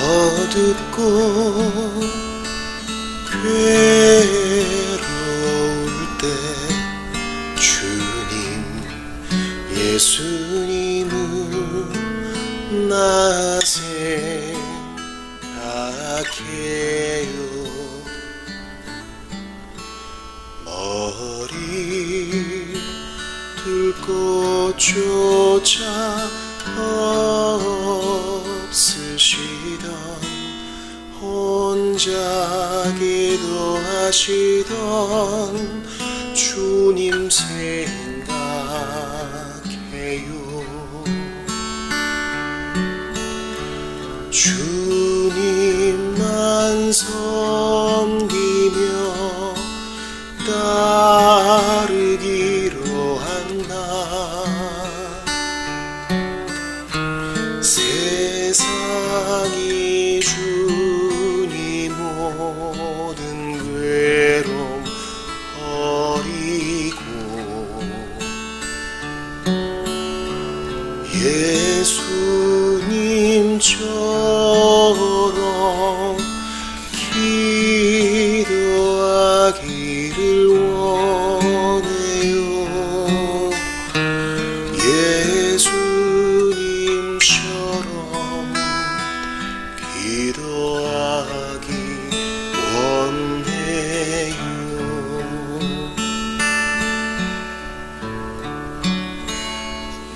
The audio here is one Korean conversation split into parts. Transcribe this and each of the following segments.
어둡고 괴로울 때 주님 예수님을 나 생각해요. 머리 들고 쫓아 없으시던 혼자 기도하시던 주님 생각해요. 주님만 섬기며 따르기로 한다. 세상이 주니 모든 괴로움 버리고 예수님처럼 기도하기를 원해요. 예수님처럼 기도하기 원해요.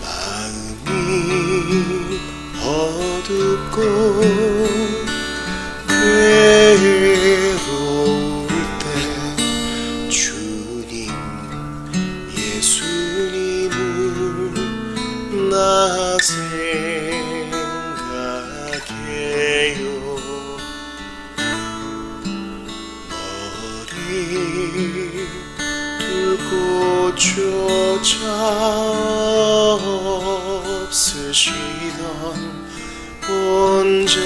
마음이 어둡고 괴로울 때 주님 예수님을 나 생각해요. 머리 들고 쫓아 없으시던 혼자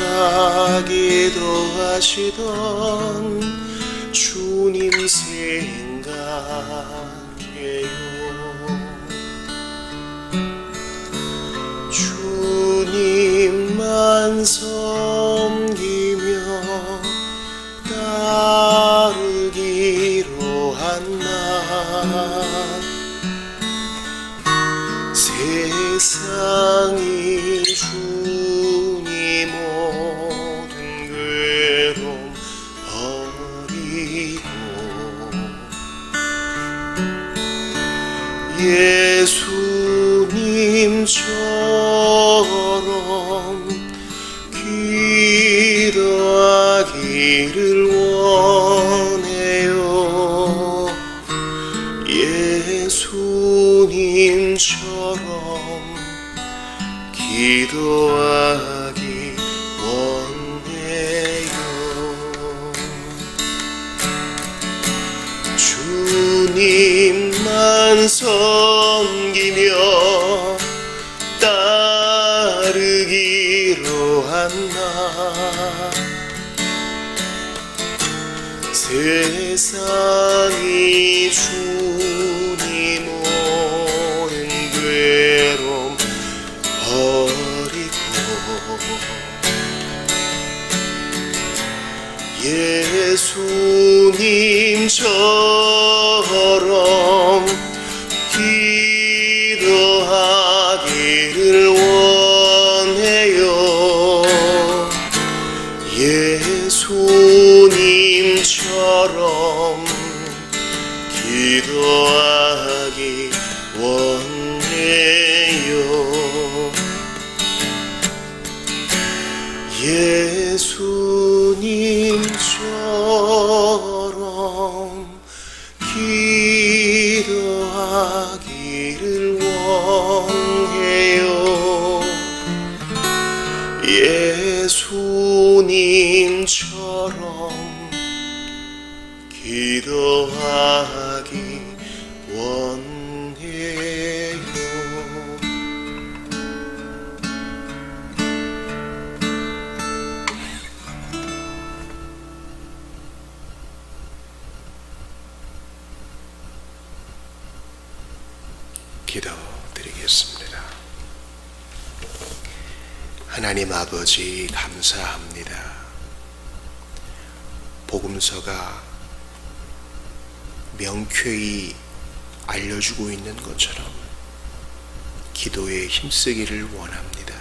기도하시던 주님 생각해요. 주님만 섬기며 따르기로 한다. 세상이 주니 모든 괴로움 버리고 예수님처럼 기도하기를 원해요. 예수님처럼 기도하기 원해요. 주님만 섬기며 따르기로 한다. 세상이 주니 모든 괴로움 버리고 예수님처럼 기도하기를 원해요. 예수님처럼 기도하기 원해요. 예수님처럼 기도하기를 원해요. 예수님처럼 기도하기 원해요. 기도드리겠습니다. 하나님 아버지 감사합니다. 복음서가 명쾌히 알려주고 있는 것처럼 기도에 힘쓰기를 원합니다.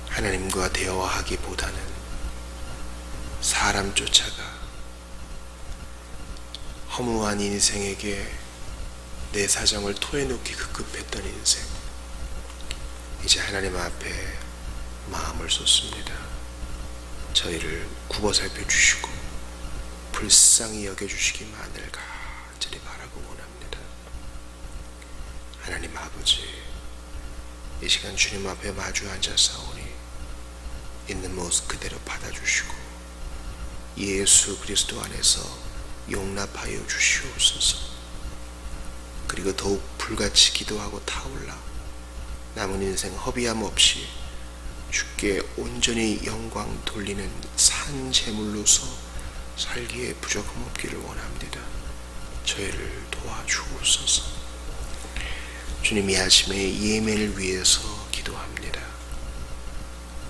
하나님과 대화하기보다는 사람 쫓아가 허무한 인생에게 내 사정을 토해놓기 급급했던 인생, 이제 하나님 앞에 마음을 쏟습니다. 저희를 굽어 살펴주시고 불쌍히 여겨주시기만을 간절히 바라고 원합니다. 하나님 아버지, 이 시간 주님 앞에 마주 앉아사오니 있는 모습 그대로 받아주시고 예수 그리스도 안에서 용납하여 주시옵소서. 그리고 더욱 불같이 기도하고 타올라 남은 인생 허비함 없이 주께 온전히 영광 돌리는 산 제물로서 살기에 부족함 없기를 원합니다. 저희를 도와주옵소서. 주님, 이 아침에 예멘을 위해서 기도합니다.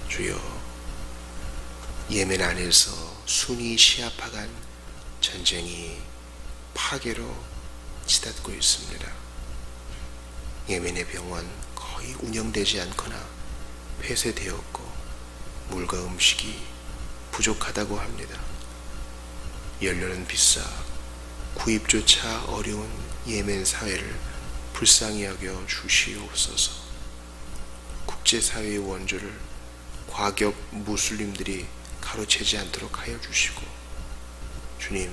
주여, 예멘 안에서 순위 시아파간 전쟁이 파괴로 치닫고 있습니다. 예멘의 병원 거의 운영되지 않거나 폐쇄되었고 물과 음식이 부족하다고 합니다. 연료는 비싸 구입조차 어려운 예멘 사회를 불쌍히 여겨 주시옵소서. 국제사회의 원조를 과격 무슬림들이 가로채지 않도록 하여 주시고, 주님,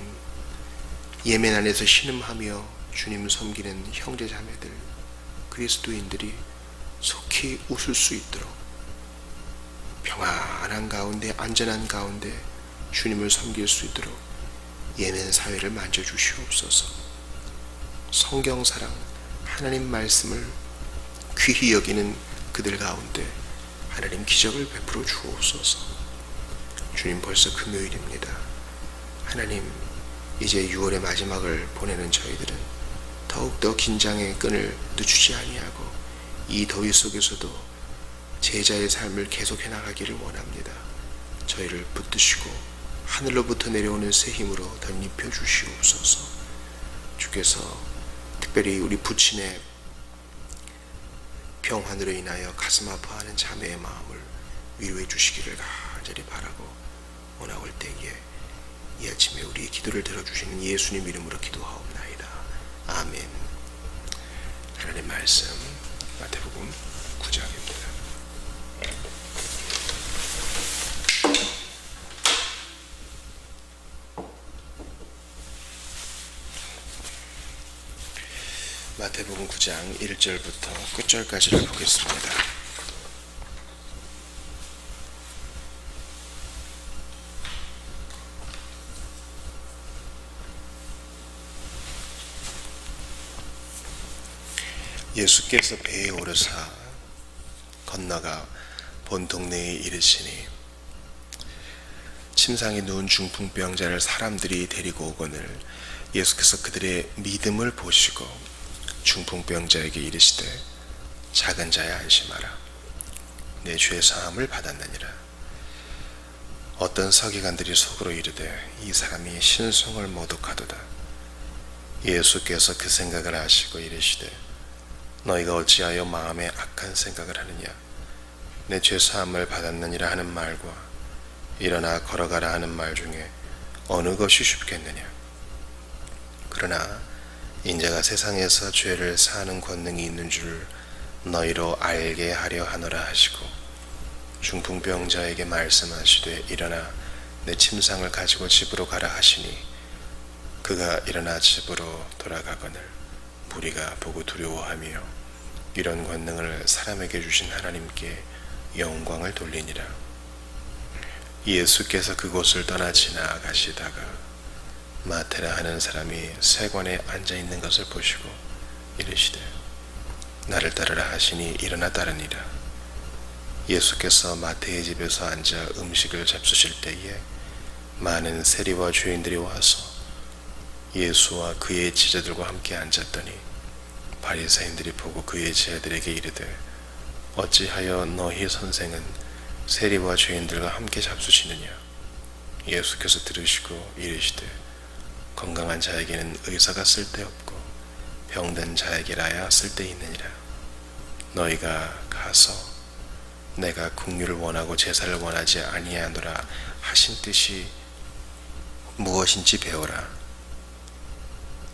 예멘 안에서 신음하며 주님 섬기는 형제자매들, 그리스도인들이 속히 웃을 수 있도록 평안한 가운데, 안전한 가운데 주님을 섬길 수 있도록 예멘 사회를 만져주시옵소서. 성경사랑, 하나님 말씀을 귀히 여기는 그들 가운데 하나님 기적을 베풀어 주옵소서. 주님, 벌써 금요일입니다. 하나님, 이제 6월의 마지막을 보내는 저희들은 더욱더 긴장의 끈을 늦추지 아니하고 이 더위 속에서도 제자의 삶을 계속해 나가기를 원합니다. 저희를 붙드시고 하늘로부터 내려오는 새 힘으로 덧입혀 주시옵소서. 주께서 특별히 우리 부친의 병환으로 인하여 가슴 아파하는 자매의 마음을 위로해 주시기를 간절히 바라고 원하올 때에 이 아침에 우리의 기도를 들어주시는 예수님 이름으로 기도하옵나이다. 아멘. 하나님 말씀 마태복음 9장입니다. 마태복음 9장 1절부터 끝절까지를 보겠습니다. 예수께서 배에 오르사 건너가 본 동네에 이르시니 침상에 누운 중풍병자를 사람들이 데리고 오거늘 예수께서 그들의 믿음을 보시고 중풍병자에게 이르시되 작은 자야 안심하라, 내 죄 사함을 받았느니라. 어떤 서기관들이 속으로 이르되 이 사람이 신성을 모독하도다. 예수께서 그 생각을 아시고 이르시되 너희가 어찌하여 마음에 악한 생각을 하느냐. 내 죄 사함을 받았느니라 하는 말과 일어나 걸어가라 하는 말 중에 어느 것이 쉽겠느냐. 그러나 인자가 세상에서 죄를 사하는 권능이 있는 줄 너희로 알게 하려 하노라 하시고 중풍병자에게 말씀하시되 일어나 내 침상을 가지고 집으로 가라 하시니 그가 일어나 집으로 돌아가거늘 무리가 보고 두려워하며 이런 권능을 사람에게 주신 하나님께 영광을 돌리니라. 예수께서 그곳을 떠나 지나가시다가 마테라 하는 사람이 세관에 앉아있는 것을 보시고 이르시되 나를 따르라 하시니 일어나 따르니라. 예수께서 마태의 집에서 앉아 음식을 잡수실 때에 많은 세리와 죄인들이 와서 예수와 그의 제자들과 함께 앉았더니 바리새인들이 보고 그의 제자들에게 이르되 어찌하여 너희 선생은 세리와 죄인들과 함께 잡수시느냐. 예수께서 들으시고 이르시되 건강한 자에게는 의사가 쓸데없고 병든 자에게라야 쓸데있느니라. 너희가 가서 내가 긍휼을 원하고 제사를 원하지 아니하노라 하신 뜻이 무엇인지 배우라.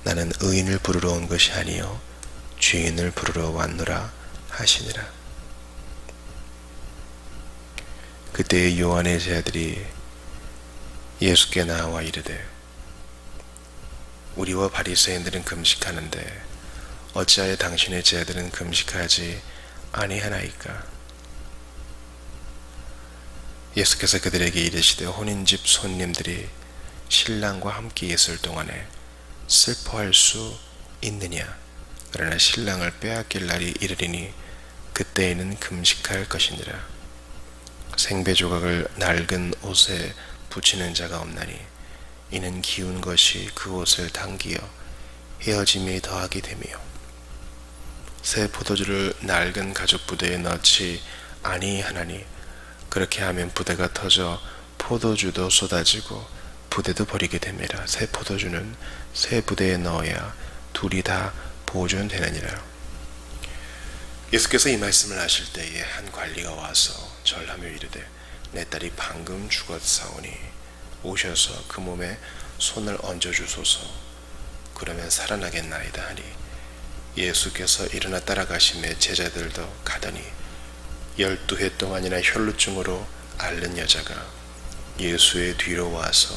나는 의인을 부르러 온 것이 아니요 죄인을 부르러 왔노라 하시니라. 그때의 요한의 제자들이 예수께 나와 이르되 우리와 바리새인들은 금식하는데 어찌하여 당신의 제자들은 금식하지 아니하나이까. 예수께서 그들에게 이르시되 혼인집 손님들이 신랑과 함께 있을 동안에 슬퍼할 수 있느냐. 그러나 신랑을 빼앗길 날이 이르리니 그때에는 금식할 것이니라. 생배 조각을 낡은 옷에 붙이는 자가 없나니 이는 기운 것이 그 옷을 당기어 헤어짐이 더하게 되며 새 포도주를 낡은 가죽 부대에 넣지 아니하나니 그렇게 하면 부대가 터져 포도주도 쏟아지고 부대도 버리게 됨이라. 새 포도주는 새 부대에 넣어야 둘이 다 보존되느니라. 예수께서 이 말씀을 하실 때에 한 관리가 와서 절하며 이르되 내 딸이 방금 죽었사오니 오셔서 그 몸에 손을 얹어주소서. 그러면 살아나겠나이다 하니 예수께서 일어나 따라가심에 제자들도 가더니 12해 동안이나 혈루증으로 앓는 여자가 예수의 뒤로 와서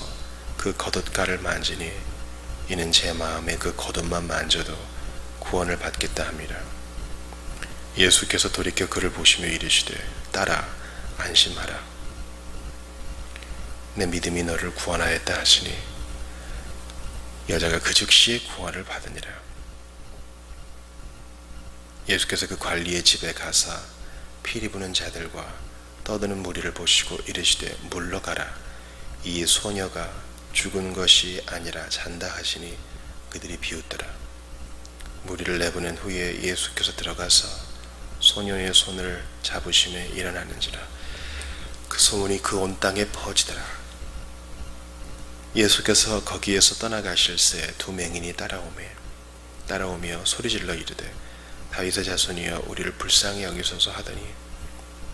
그 겉옷가를 만지니 이는 제 마음에 그 겉옷만 만져도 구원을 받겠다 함이라. 예수께서 돌이켜 그를 보시며 이르시되 딸아 안심하라. 내 믿음이 너를 구원하였다 하시니 여자가 그 즉시 구원을 받으니라. 예수께서 그 관리의 집에 가사 피리 부는 자들과 떠드는 무리를 보시고 이르시되 물러가라. 이 소녀가 죽은 것이 아니라 잔다 하시니 그들이 비웃더라. 무리를 내보낸 후에 예수께서 들어가서 소녀의 손을 잡으심에 일어나는지라. 그 소문이 그 온 땅에 퍼지더라. 예수께서 거기에서 떠나가실새 두 맹인이 따라오며 소리질러 이르되 다윗의 자손이여 우리를 불쌍히 여기소서 하더니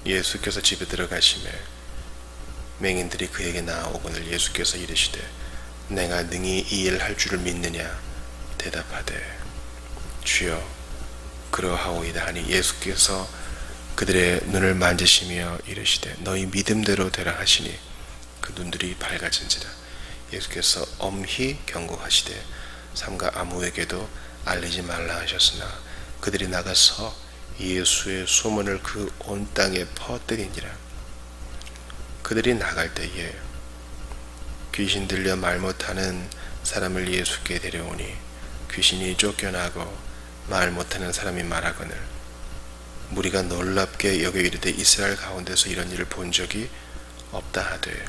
예수께서 집에 들어가시매 맹인들이 그에게 나아오거늘 예수께서 이르시되 내가 능히 이 일을 할 줄을 믿느냐. 대답하되 주여 그러하오이다 하니 예수께서 그들의 눈을 만지시며 이르시되 너희 믿음대로 되라 하시니 그 눈들이 밝아진지라. 예수께서 엄히 경고하시되 삼가 아무에게도 알리지 말라 하셨으나 그들이 나가서 예수의 소문을 그 온 땅에 퍼뜨리니라. 그들이 나갈 때에 귀신 들려 말 못하는 사람을 예수께 데려오니 귀신이 쫓겨나고 말 못하는 사람이 말하거늘 무리가 놀랍게 여겨 이르되 이스라엘 가운데서 이런 일을 본 적이 없다 하되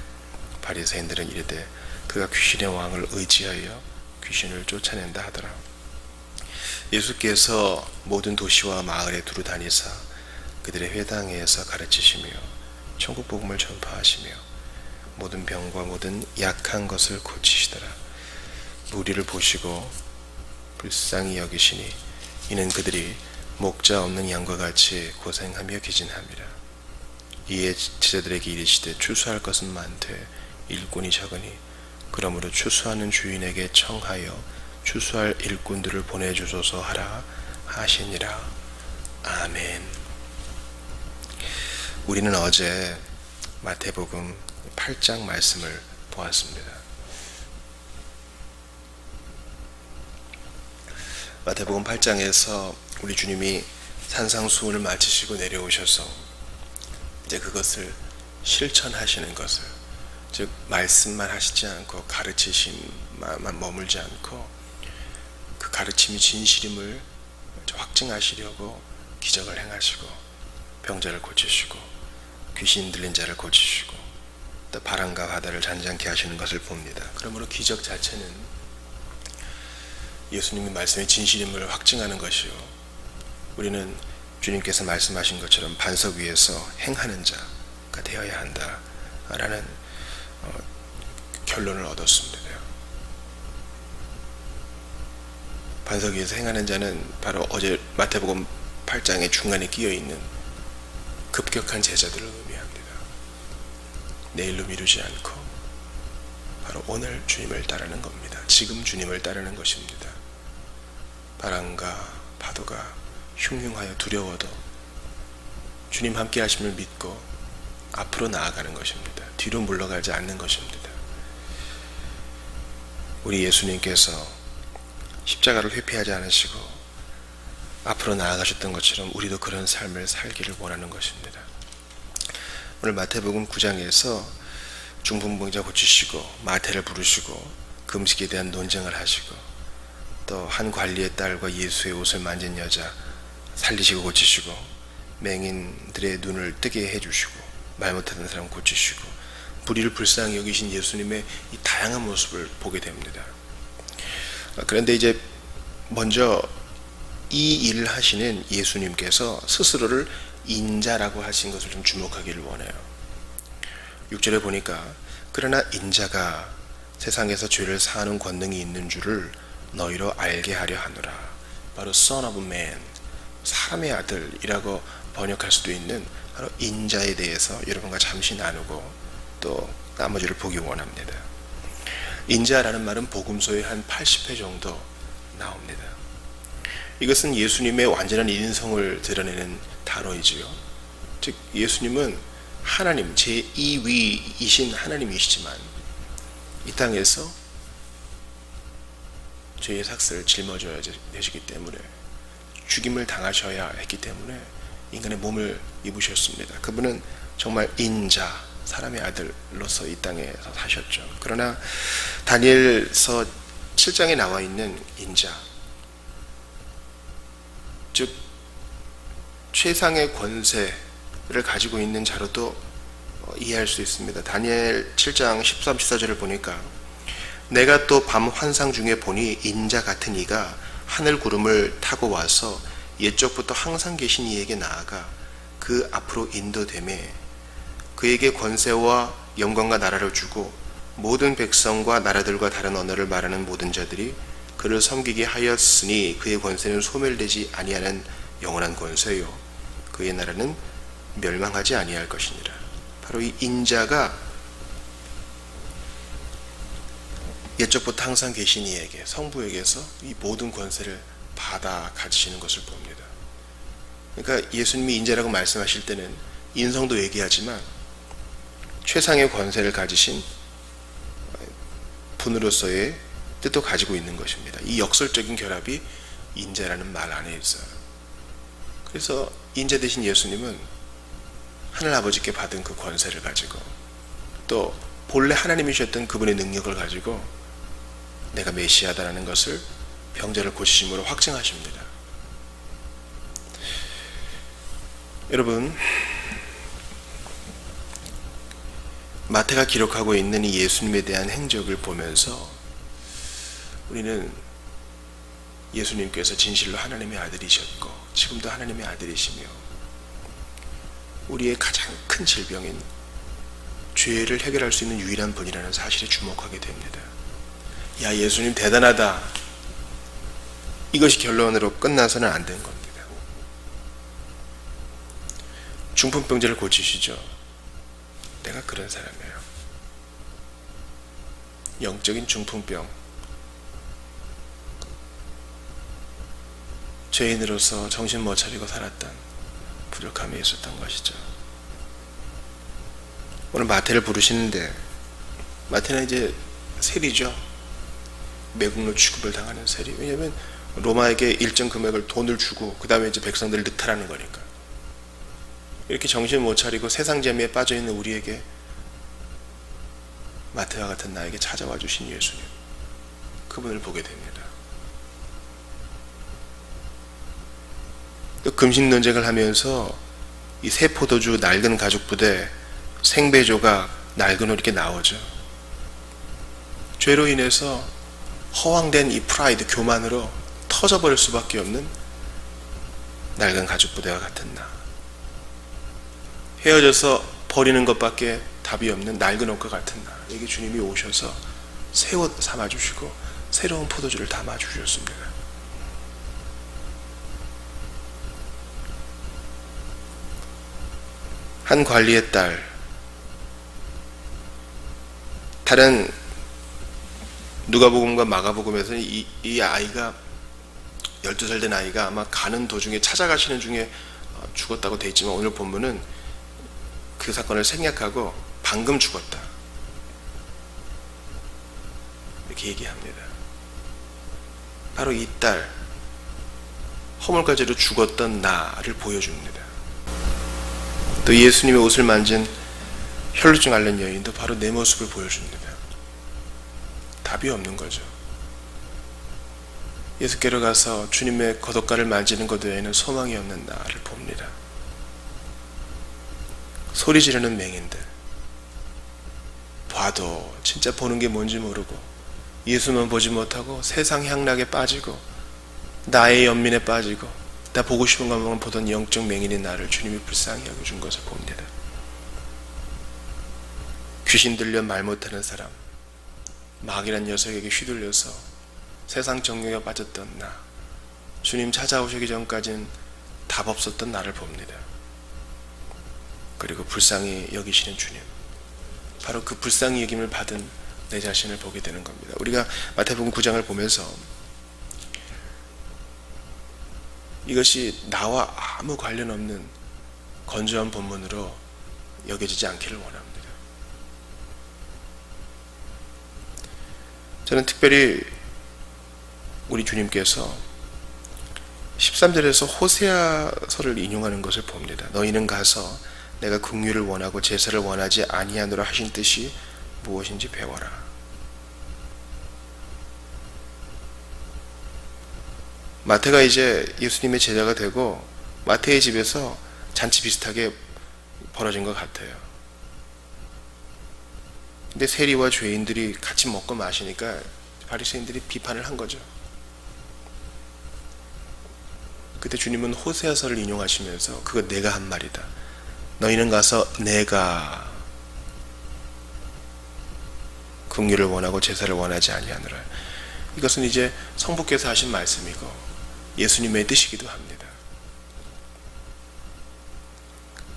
바리새인들은 이르되 그가 귀신의 왕을 의지하여 귀신을 쫓아낸다 하더라. 예수께서 모든 도시와 마을에 두루 다니사 그들의 회당에서 가르치시며 천국 복음을 전파하시며 모든 병과 모든 약한 것을 고치시더라. 무리를 보시고 불쌍히 여기시니 이는 그들이 목자 없는 양과 같이 고생하며 기진함이라. 이에 제자들에게 이르시되 추수할 것은 많되 일꾼이 적으니 그러므로 추수하는 주인에게 청하여 추수할 일꾼들을 보내주소서 하라 하시니라. 아멘. 우리는 어제 마태복음 8장 말씀을 보았습니다. 마태복음 8장에서 우리 주님이 산상수훈을 마치시고 내려오셔서 이제 그것을 실천하시는 것을, 즉 말씀만 하시지 않고 가르치심만 머물지 않고 그 가르침이 진실임을 확증하시려고 기적을 행하시고 병자를 고치시고 귀신 들린 자를 고치시고 또 바람과 바다를 잔잔케 하시는 것을 봅니다. 그러므로 기적 자체는 예수님의 말씀의 진실임을 확증하는 것이요, 우리는 주님께서 말씀하신 것처럼 반석 위에서 행하는 자가 되어야 한다라는 결론을 얻었습니다. 반석 위에서 행하는 자는 바로 어제 마태복음 8장의 중간에 끼어있는 급격한 제자들을 의미합니다. 내일로 미루지 않고 바로 오늘 주님을 따르는 겁니다. 지금 주님을 따르는 것입니다. 바람과 파도가 흉흉하여 두려워도 주님 함께 하심을 믿고 앞으로 나아가는 것입니다. 뒤로 물러가지 않는 것입니다. 우리 예수님께서 십자가를 회피하지 않으시고 앞으로 나아가셨던 것처럼 우리도 그런 삶을 살기를 원하는 것입니다. 오늘 마태복음 9장에서 중풍병자 고치시고 마태를 부르시고 금식에 대한 논쟁을 하시고 또 한 관리의 딸과 예수의 옷을 만진 여자 살리시고 고치시고 맹인들의 눈을 뜨게 해주시고 말 못하는 사람 고치시고 불의를 불쌍히 여기신 예수님의 이 다양한 모습을 보게 됩니다. 그런데 이제 먼저 이 일을 하시는 예수님께서 스스로를 인자라고 하신 것을 좀 주목하기를 원해요. 6절에 보니까 그러나 인자가 세상에서 죄를 사하는 권능이 있는 줄을 너희로 알게 하려 하노라. 바로 Son of Man, 사람의 아들이라고 번역할 수도 있는 바로 인자에 대해서 여러분과 잠시 나누고 또 나머지를 보기 원합니다. 인자라는 말은 복음서에 한 80회 정도 나옵니다. 이것은 예수님의 완전한 인성을 드러내는 단어이지요. 즉 예수님은 하나님 제2위이신 하나님이시지만 이 땅에서 죄의 삭스를 짊어져야 되시기 때문에 죽임을 당하셔야 했기 때문에 인간의 몸을 입으셨습니다. 그분은 정말 인자, 사람의 아들로서 이 땅에서 사셨죠. 그러나 다니엘서 7장에 나와 있는 인자, 즉 최상의 권세를 가지고 있는 자로도 이해할 수 있습니다. 다니엘 7장 13, 14절을 보니까 내가 또 밤 환상 중에 보니 인자 같은 이가 하늘 구름을 타고 와서 옛적부터 항상 계신 이에게 나아가 그 앞으로 인도되매 그에게 권세와 영광과 나라를 주고 모든 백성과 나라들과 다른 언어를 말하는 모든 자들이 그를 섬기게 하였으니 그의 권세는 소멸되지 아니하는 영원한 권세요 그의 나라는 멸망하지 아니할 것이니라. 바로 이 인자가 옛적부터 항상 계신 이에게 성부에게서 이 모든 권세를 받아 가지시는 것을 봅니다. 그러니까 예수님이 인자라고 말씀하실 때는 인성도 얘기하지만 최상의 권세를 가지신 분으로서의 뜻도 가지고 있는 것입니다. 이 역설적인 결합이 인자라는 말 안에 있어요. 그래서 인자 되신 예수님은 하늘 아버지께 받은 그 권세를 가지고 또 본래 하나님이셨던 그분의 능력을 가지고 내가 메시아다라는 것을 병자를 고치심으로 확증하십니다. 여러분, 마태가 기록하고 있는 이 예수님에 대한 행적을 보면서 우리는 예수님께서 진실로 하나님의 아들이셨고 지금도 하나님의 아들이시며 우리의 가장 큰 질병인 죄를 해결할 수 있는 유일한 분이라는 사실에 주목하게 됩니다. 야, 예수님 대단하다. 이것이 결론으로 끝나서는 안 된 겁니다. 중풍병자를 고치시죠. 내가 그런 사람이에요. 영적인 중풍병, 죄인으로서 정신 못 차리고 살았던 부족함이 있었던 것이죠. 오늘 마태를 부르시는데 마태는 이제 세리죠. 매국노 취급을 당하는 세리. 왜냐하면 로마에게 일정 금액을 돈을 주고 그 다음에 이제 백성들을 늑탈하는 거니까. 이렇게 정신 못 차리고 세상 재미에 빠져있는 우리에게 마태와 같은 나에게 찾아와 주신 예수님, 그분을 보게 됩니다. 또 금식 논쟁을 하면서 이 새 포도주 낡은 가죽 부대 생배조가 낡은 옷 이렇게 나오죠. 죄로 인해서 허황된 이 프라이드, 교만으로 터져버릴 수밖에 없는 낡은 가죽 부대와 같은 나. 헤어져서 버리는 것밖에 답이 없는 낡은 옷과 같은 나. 이게 주님이 오셔서 새 옷 삼아주시고 새로운 포도주를 담아주셨습니다. 한 관리의 딸, 다른 누가복음과 마가복음에서는 이 아이가 12살 된 아이가 아마 가는 도중에 찾아가시는 중에 죽었다고 되어 있지만 오늘 본문은 그 사건을 생략하고 방금 죽었다 이렇게 얘기합니다. 바로 이 딸, 허물가지로 죽었던 나를 보여줍니다. 또 예수님의 옷을 만진 혈루증 앓는 여인도 바로 내 모습을 보여줍니다. 답이 없는 거죠. 예수께로 가서 주님의 겉옷가를 만지는 것 외에는 소망이 없는 나를 봅니다. 소리 지르는 맹인들, 봐도 진짜 보는 게 뭔지 모르고 예수만 보지 못하고 세상 향락에 빠지고 나의 연민에 빠지고 나 보고 싶은 것만 보던 영적 맹인인 나를 주님이 불쌍히 여겨준 것을 봅니다. 귀신 들려 말 못하는 사람, 마귀란 녀석에게 휘둘려서 세상 정욕에 빠졌던 나, 주님 찾아오시기 전까지는 답 없었던 나를 봅니다. 그리고 불쌍히 여기시는 주님, 바로 그 불쌍히 여김을 받은 내 자신을 보게 되는 겁니다. 우리가 마태복음 9장을 보면서 이것이 나와 아무 관련 없는 건조한 본문으로 여겨지지 않기를 원합니다. 저는 특별히 우리 주님께서 13절에서 호세아서를 인용하는 것을 봅니다. 너희는 가서 내가 긍휼을 원하고 제사를 원하지 아니하노라 하신 뜻이 무엇인지 배워라. 마태가 이제 예수님의 제자가 되고 마태의 집에서 잔치 비슷하게 벌어진 것 같아요. 근데 세리와 죄인들이 같이 먹고 마시니까 바리새인들이 비판을 한 거죠. 그때 주님은 호세아서를 인용하시면서 그거 내가 한 말이다. 너희는 가서 내가 긍휼을 원하고 제사를 원하지 아니하노라. 이것은 이제 성부께서 하신 말씀이고 예수님의 뜻이기도 합니다.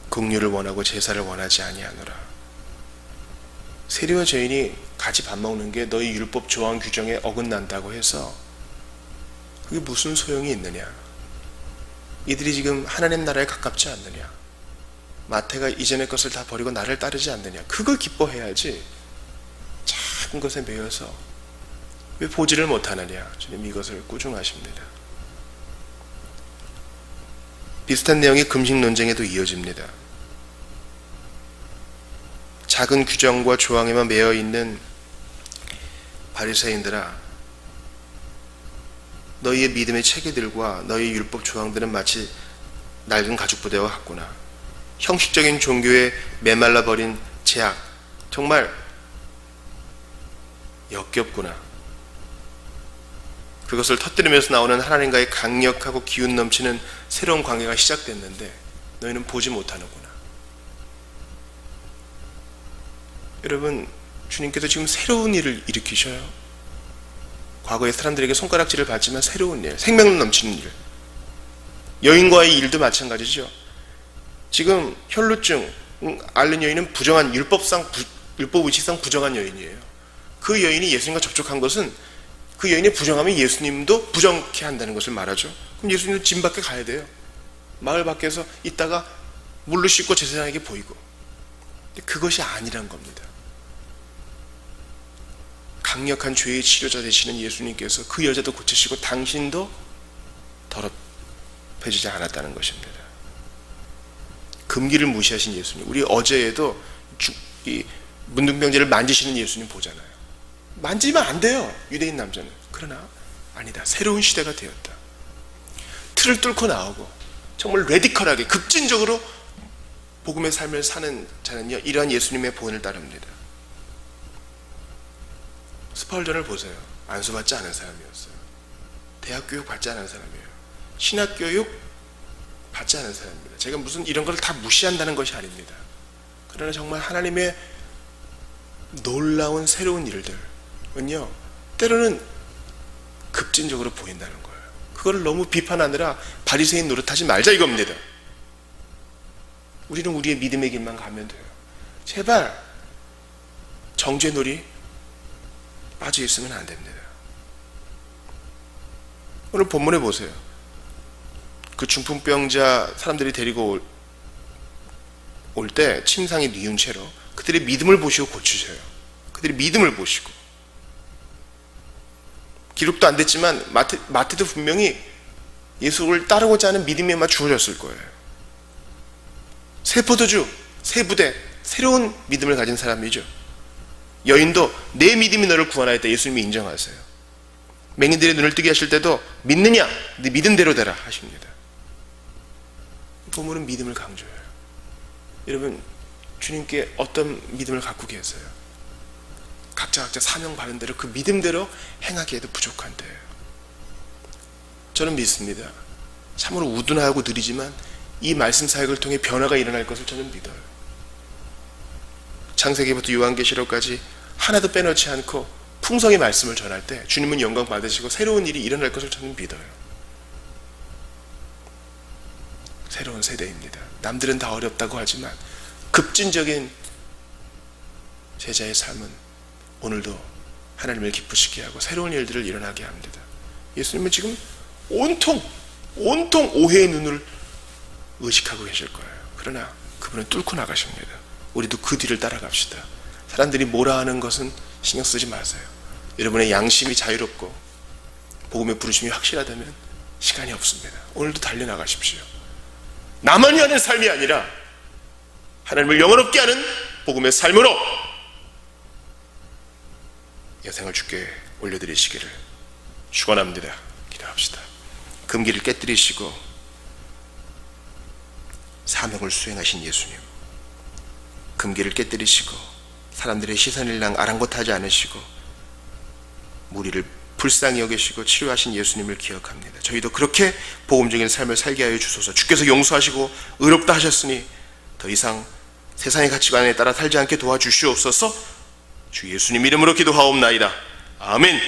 긍휼을 원하고 제사를 원하지 아니하노라. 세리와 죄인이 같이 밥 먹는 게 너희 율법 조항 규정에 어긋난다고 해서 그게 무슨 소용이 있느냐? 이들이 지금 하나님 나라에 가깝지 않느냐? 마태가 이전의 것을 다 버리고 나를 따르지 않느냐? 그걸 기뻐해야지 작은 것에 매여서 왜 보지를 못하느냐? 주님 이것을 꾸중하십니다. 비슷한 내용이 금식 논쟁에도 이어집니다. 작은 규정과 조항에만 매여 있는 바리새인들아, 너희의 믿음의 체계들과 너희의 율법 조항들은 마치 낡은 가죽 부대와 같구나. 형식적인 종교에 메말라 버린 제약, 정말 역겹구나. 그것을 터뜨리면서 나오는 하나님과의 강력하고 기운 넘치는 새로운 관계가 시작됐는데 너희는 보지 못하는구나. 여러분, 주님께서 지금 새로운 일을 일으키셔요. 과거에 사람들에게 손가락질을 받지만 새로운 일, 생명 넘치는 일. 여인과의 일도 마찬가지죠. 지금 혈루증 앓는 여인은 부정한 율법의식상 부정한 여인이에요. 그 여인이 예수님과 접촉한 것은 그 여인의 부정함이 예수님도 부정케 한다는 것을 말하죠. 그럼 예수님도 집 밖에 가야 돼요. 마을 밖에서 있다가 물로 씻고 제사장에게 보이고. 근데 그것이 아니란 겁니다. 강력한 죄의 치료자 되시는 예수님께서 그 여자도 고치시고 당신도 더럽혀지지 않았다는 것입니다. 금기를 무시하신 예수님, 우리 어제에도 이 문둥병자를 만지시는 예수님 보잖아요. 만지면 안 돼요, 유대인 남자는. 그러나 아니다, 새로운 시대가 되었다. 틀을 뚫고 나오고 정말 레디컬하게 급진적으로 복음의 삶을 사는 자는요, 이러한 예수님의 본을 따릅니다. 스펄전을 보세요. 안수받지 않은 사람이었어요. 대학 교육 받지 않은 사람이에요. 신학 교육 받지 않은 사람입니다. 제가 무슨 이런 걸 다 무시한다는 것이 아닙니다. 그러나 정말 하나님의 놀라운 새로운 일들은요, 때로는 급진적으로 보인다는 거예요. 그걸 너무 비판하느라 바리새인 노릇하지 말자 이겁니다. 우리는 우리의 믿음의 길만 가면 돼요. 제발 정죄놀이 빠져 있으면 안 됩니다. 오늘 본문에 보세요. 그 중풍병자 사람들이 데리고 올 때 침상에 뉘운 채로 그들의 믿음을 보시고 고치셔요. 그들의 믿음을 보시고. 기록도 안 됐지만 마태도 분명히 예수를 따르고자 하는 믿음이 아마 주어졌을 거예요. 새 포도주, 새 부대, 새로운 믿음을 가진 사람이죠. 여인도 내 믿음이 너를 구원하였다 예수님이 인정하세요. 맹인들의 눈을 뜨게 하실 때도 믿느냐? 네 믿음대로 되라 하십니다. 본문은 믿음을 강조해요. 여러분, 주님께 어떤 믿음을 갖고 계세요? 각자 사명 받은 대로 그 믿음대로 행하기에도 부족한데요. 저는 믿습니다. 참으로 우둔하고 느리지만 이 말씀 사역을 통해 변화가 일어날 것을 저는 믿어요. 창세기부터 요한계시록까지 하나도 빼놓지 않고 풍성의 말씀을 전할 때 주님은 영광 받으시고 새로운 일이 일어날 것을 저는 믿어요. 새로운 세대입니다. 남들은 다 어렵다고 하지만 급진적인 제자의 삶은 오늘도 하나님을 기쁘시게 하고 새로운 일들을 일어나게 합니다. 예수님은 지금 온통 오해의 눈을 의식하고 계실 거예요. 그러나 그분은 뚫고 나가십니다. 우리도 그 뒤를 따라갑시다. 사람들이 뭐라 하는 것은 신경 쓰지 마세요. 여러분의 양심이 자유롭고 복음의 부르심이 확실하다면 시간이 없습니다. 오늘도 달려나가십시오. 나만이 하는 삶이 아니라 하나님을 영원롭게 하는 복음의 삶으로 여생을 주께 올려드리시기를 축원합니다. 기도합시다. 금기를 깨뜨리시고 사명을 수행하신 예수님, 금기를 깨뜨리시고 사람들의 시선일랑 아랑곳하지 않으시고 무리를 불쌍히 여기시고 치료하신 예수님을 기억합니다. 저희도 그렇게 복음적인 삶을 살게 하여 주소서. 주께서 용서하시고 의롭다 하셨으니 더 이상 세상의 가치관에 따라 살지 않게 도와주시옵소서. 주 예수님 이름으로 기도하옵나이다. 아멘.